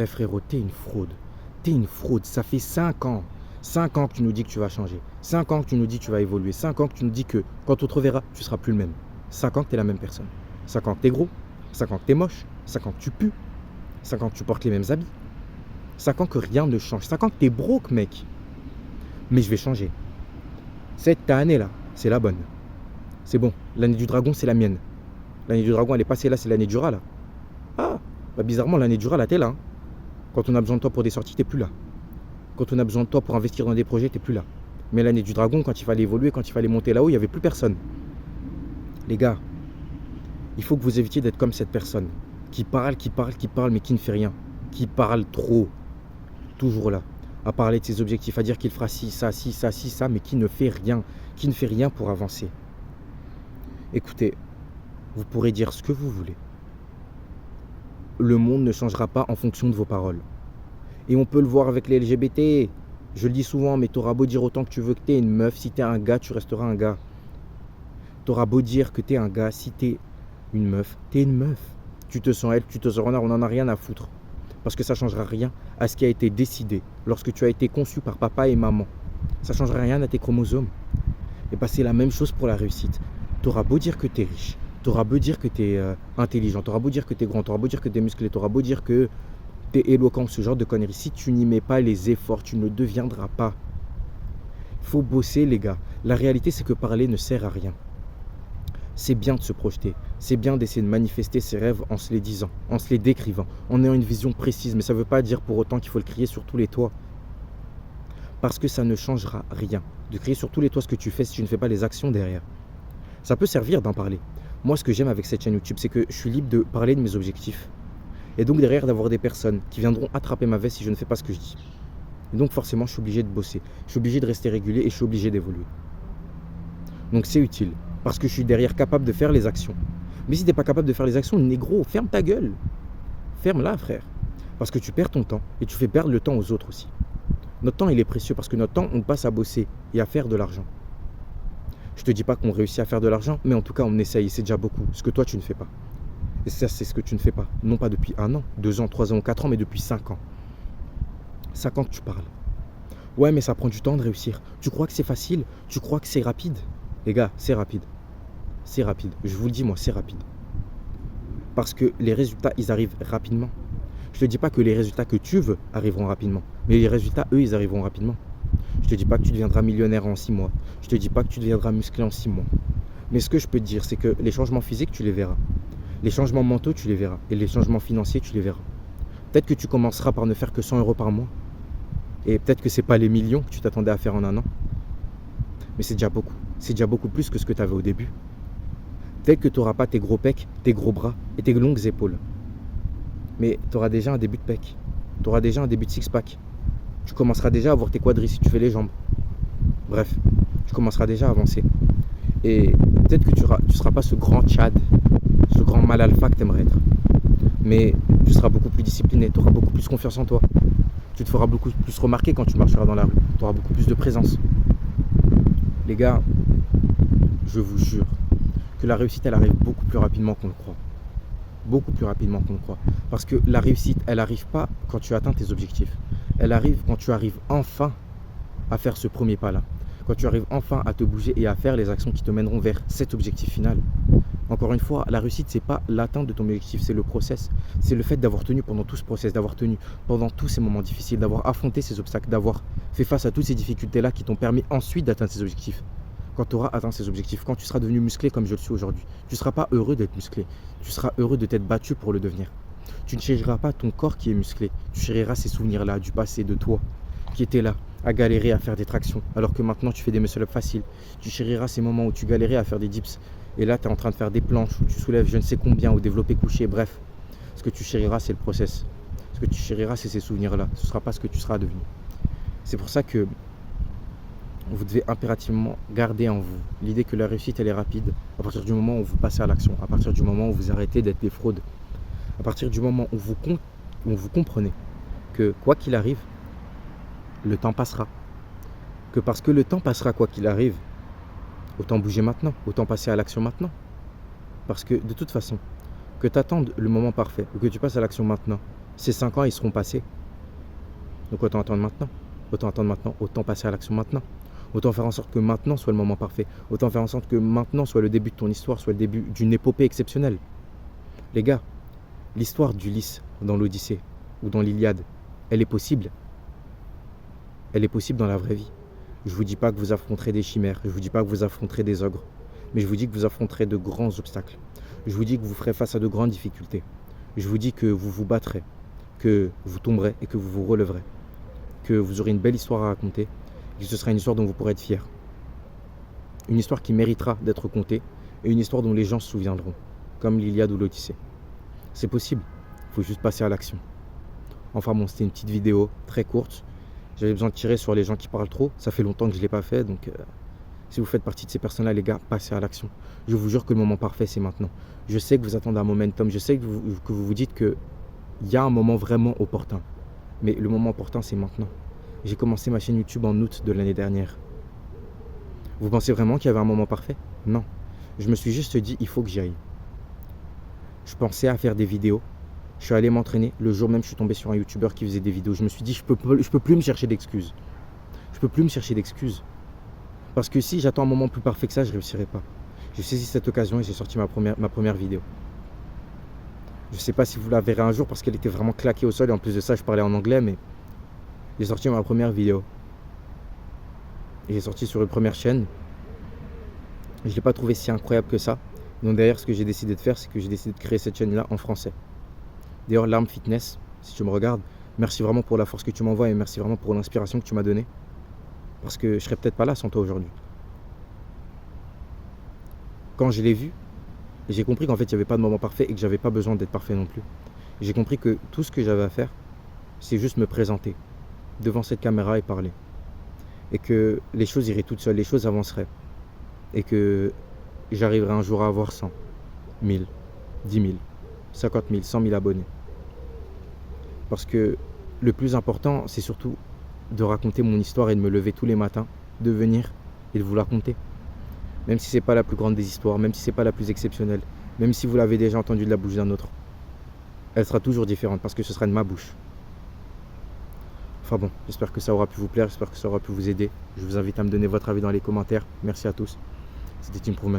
Eh frérot, t'es une fraude. T'es une fraude. Ça fait 5 ans. 5 ans que tu nous dis que tu vas changer. 5 ans que tu nous dis que tu vas évoluer. 5 ans que tu nous dis que quand on te reverra, tu seras plus le même. 5 ans que t'es la même personne. 5 ans que t'es gros. 5 ans que t'es moche. 5 ans que tu pues. 5 ans que tu portes les mêmes habits. 5 ans que rien ne change. 5 ans que t'es broke, mec. Mais je vais changer. Cette année-là, c'est la bonne. C'est bon. L'année du dragon, c'est la mienne. L'année du dragon, elle est passée là, c'est l'année du rat, là. Ah, bah bizarrement, l'année du rat, là, t'es là. Hein. Quand on a besoin de toi pour des sorties, t'es plus là. Quand on a besoin de toi pour investir dans des projets, t'es plus là. Mais l'année du dragon, quand il fallait évoluer, quand il fallait monter là-haut, il n'y avait plus personne. Les gars, il faut que vous évitiez d'être comme cette personne qui parle, mais qui ne fait rien. Qui parle trop. Toujours là. À parler de ses objectifs, à dire qu'il fera ci, ça, mais qui ne fait rien. Qui ne fait rien pour avancer. Écoutez, vous pourrez dire ce que vous voulez. Le monde ne changera pas en fonction de vos paroles. Et on peut le voir avec les LGBT. Je le dis souvent, mais t'auras beau dire autant que tu veux que t'es une meuf, si t'es un gars, tu resteras un gars. T'auras beau dire que t'es un gars, si t'es une meuf, t'es une meuf. Tu te sens elle, tu te sens renard, on n'en a rien à foutre. Parce que ça ne changera rien à ce qui a été décidé lorsque tu as été conçu par papa et maman. Ça ne changera rien à tes chromosomes. Et bah c'est la même chose pour la réussite. T'auras beau dire que t'es riche, t'auras beau dire que t'es intelligent, t'auras beau dire que t'es grand, t'auras beau dire que t'es musclé, t'auras beau dire que t'es éloquent, ce genre de conneries. Si tu n'y mets pas les efforts, tu ne deviendras pas. Il faut bosser les gars. La réalité c'est que parler ne sert à rien. C'est bien de se projeter, c'est bien d'essayer de manifester ses rêves en se les disant, en se les décrivant, en ayant une vision précise, mais ça ne veut pas dire pour autant qu'il faut le crier sur tous les toits. Parce que ça ne changera rien. De crier sur tous les toits ce que tu fais si tu ne fais pas les actions derrière. Ça peut servir d'en parler. Moi, ce que j'aime avec cette chaîne YouTube, c'est que je suis libre de parler de mes objectifs. Et donc derrière d'avoir des personnes qui viendront attraper ma veste si je ne fais pas ce que je dis. Et donc forcément, je suis obligé de bosser, je suis obligé de rester régulier et je suis obligé d'évoluer. Donc c'est utile. Parce que je suis derrière capable de faire les actions. Mais si tu n'es pas capable de faire les actions, négro, ferme ta gueule. Ferme-la, frère. Parce que tu perds ton temps et tu fais perdre le temps aux autres aussi. Notre temps, il est précieux parce que notre temps, on le passe à bosser et à faire de l'argent. Je te dis pas qu'on réussit à faire de l'argent, mais en tout cas, on essaye. C'est déjà beaucoup. Ce que toi, tu ne fais pas. Et ça, c'est ce que tu ne fais pas. Non pas depuis 1 an, 2 ans, 3 ans ou 4 ans, mais depuis 5 ans. 5 ans que tu parles. Ouais, mais ça prend du temps de réussir. Tu crois que c'est facile? Tu crois que c'est rapide? Les gars, c'est rapide. C'est rapide. Je vous le dis, moi, c'est rapide. Parce que les résultats, ils arrivent rapidement. Je ne te dis pas que les résultats que tu veux arriveront rapidement. Mais les résultats, eux, ils arriveront rapidement. Je ne te dis pas que tu deviendras millionnaire en 6 mois. Je ne te dis pas que tu deviendras musclé en 6 mois. Mais ce que je peux te dire, c'est que les changements physiques, tu les verras. Les changements mentaux, tu les verras. Et les changements financiers, tu les verras. Peut-être que tu commenceras par ne faire que 100 € par mois. Et peut-être que ce n'est pas les millions que tu t'attendais à faire en 1 an. Mais c'est déjà beaucoup. C'est déjà beaucoup plus que ce que tu avais au début. Peut-être que tu n'auras pas tes gros pecs, tes gros bras et tes longues épaules. Mais tu auras déjà un début de pec. Tu auras déjà un début de six-pack. Tu commenceras déjà à avoir tes quadris si tu fais les jambes. Bref, tu commenceras déjà à avancer. Et peut-être que tu ne seras pas ce grand Tchad, ce grand mal alpha que tu aimerais être. Mais tu seras beaucoup plus discipliné, tu auras beaucoup plus confiance en toi. Tu te feras beaucoup plus remarquer quand tu marcheras dans la rue. Tu auras beaucoup plus de présence. Les gars, je vous jure que la réussite, elle arrive beaucoup plus rapidement qu'on le croit. Beaucoup plus rapidement qu'on le croit. Parce que la réussite, elle n'arrive pas quand tu atteins tes objectifs. Elle arrive quand tu arrives enfin à faire ce premier pas-là. Quand tu arrives enfin à te bouger et à faire les actions qui te mèneront vers cet objectif final. Encore une fois, la réussite, c'est pas l'atteinte de ton objectif, c'est le process. C'est le fait d'avoir tenu pendant tout ce process, d'avoir tenu pendant tous ces moments difficiles, d'avoir affronté ces obstacles, d'avoir fait face à toutes ces difficultés-là qui t'ont permis ensuite d'atteindre ces objectifs. Quand tu auras atteint ces objectifs, quand tu seras devenu musclé comme je le suis aujourd'hui, tu ne seras pas heureux d'être musclé. Tu seras heureux de t'être battu pour le devenir. Tu ne chériras pas ton corps qui est musclé. Tu chériras ces souvenirs-là du passé, de toi, qui était là, à galérer à faire des tractions, alors que maintenant tu fais des muscle-up faciles. Tu chériras ces moments où tu galérais à faire des dips. Et là, tu es en train de faire des planches où tu soulèves je ne sais combien, ou développé couché, bref. Ce que tu chériras, c'est le process. Ce que tu chériras, c'est ces souvenirs-là. Ce ne sera pas ce que tu seras devenu. C'est pour ça que vous devez impérativement garder en vous l'idée que la réussite, elle est rapide à partir du moment où vous passez à l'action, à partir du moment où vous arrêtez d'être des fraudes, à partir du moment où vous comprenez que quoi qu'il arrive, le temps passera. Que parce que le temps passera quoi qu'il arrive, autant bouger maintenant, autant passer à l'action maintenant. Parce que de toute façon, que tu attendes le moment parfait ou que tu passes à l'action maintenant, Ces 5 ans, ils seront passés. Donc autant attendre maintenant. Autant attendre maintenant. Autant passer à l'action maintenant. Autant faire en sorte que maintenant soit le moment parfait. Autant faire en sorte que maintenant soit le début de ton histoire, soit le début d'une épopée exceptionnelle. Les gars, l'histoire d'Ulysse dans l'Odyssée ou dans l'Iliade, elle est possible. Elle est possible dans la vraie vie. Je ne vous dis pas que vous affronterez des chimères, je ne vous dis pas que vous affronterez des ogres, mais je vous dis que vous affronterez de grands obstacles. Je vous dis que vous ferez face à de grandes difficultés. Je vous dis que vous vous battrez, que vous tomberez et que vous vous releverez. Que vous aurez une belle histoire à raconter et que ce sera une histoire dont vous pourrez être fiers. Une histoire qui méritera d'être contée et une histoire dont les gens se souviendront, comme l'Iliade ou l'Odyssée. C'est possible, il faut juste passer à l'action. Enfin bon, c'était une petite vidéo très courte. J'avais besoin de tirer sur les gens qui parlent trop. Ça fait longtemps que je ne l'ai pas fait, donc si vous faites partie de ces personnes-là, les gars, passez à l'action. Je vous jure que le moment parfait, c'est maintenant. Je sais que vous attendez un momentum, je sais que vous vous dites qu'il y a un moment vraiment opportun. Mais le moment opportun, c'est maintenant. J'ai commencé ma chaîne YouTube en août de l'année dernière. Vous pensez vraiment qu'il y avait un moment parfait? Non. Je me suis juste dit, il faut que j'y aille. Je pensais à faire des vidéos. Je suis allé m'entraîner. Le jour même, je suis tombé sur un YouTuber qui faisait des vidéos. Je me suis dit, je peux plus me chercher d'excuses. Je peux plus me chercher d'excuses. Parce que si j'attends un moment plus parfait que ça, je ne réussirai pas. J'ai saisi cette occasion et j'ai sorti ma première vidéo. Je ne sais pas si vous la verrez un jour parce qu'elle était vraiment claquée au sol. Et en plus de ça, je parlais en anglais, mais j'ai sorti ma première vidéo. Et j'ai sorti sur une première chaîne. Je ne l'ai pas trouvé si incroyable que ça. Donc derrière, ce que j'ai décidé de faire, c'est que j'ai décidé de créer cette chaîne-là en français. D'ailleurs, Larme Fitness, si tu me regardes, merci vraiment pour la force que tu m'envoies et merci vraiment pour l'inspiration que tu m'as donnée. Parce que je ne serais peut-être pas là sans toi aujourd'hui. Quand je l'ai vu, j'ai compris qu'en fait, il n'y avait pas de moment parfait et que j'avais pas besoin d'être parfait non plus. J'ai compris que tout ce que j'avais à faire, c'est juste me présenter devant cette caméra et parler. Et que les choses iraient toutes seules, les choses avanceraient. Et que j'arriverai un jour à avoir 100, 1000, 10 000, 50 000, 100 000 abonnés. Parce que le plus important, c'est surtout de raconter mon histoire et de me lever tous les matins, de venir et de vous la raconter. Même si c'est pas la plus grande des histoires, même si c'est pas la plus exceptionnelle, même si vous l'avez déjà entendue de la bouche d'un autre, elle sera toujours différente parce que ce sera de ma bouche. Enfin bon, j'espère que ça aura pu vous plaire, j'espère que ça aura pu vous aider. Je vous invite à me donner votre avis dans les commentaires. Merci à tous. C'était Improvement.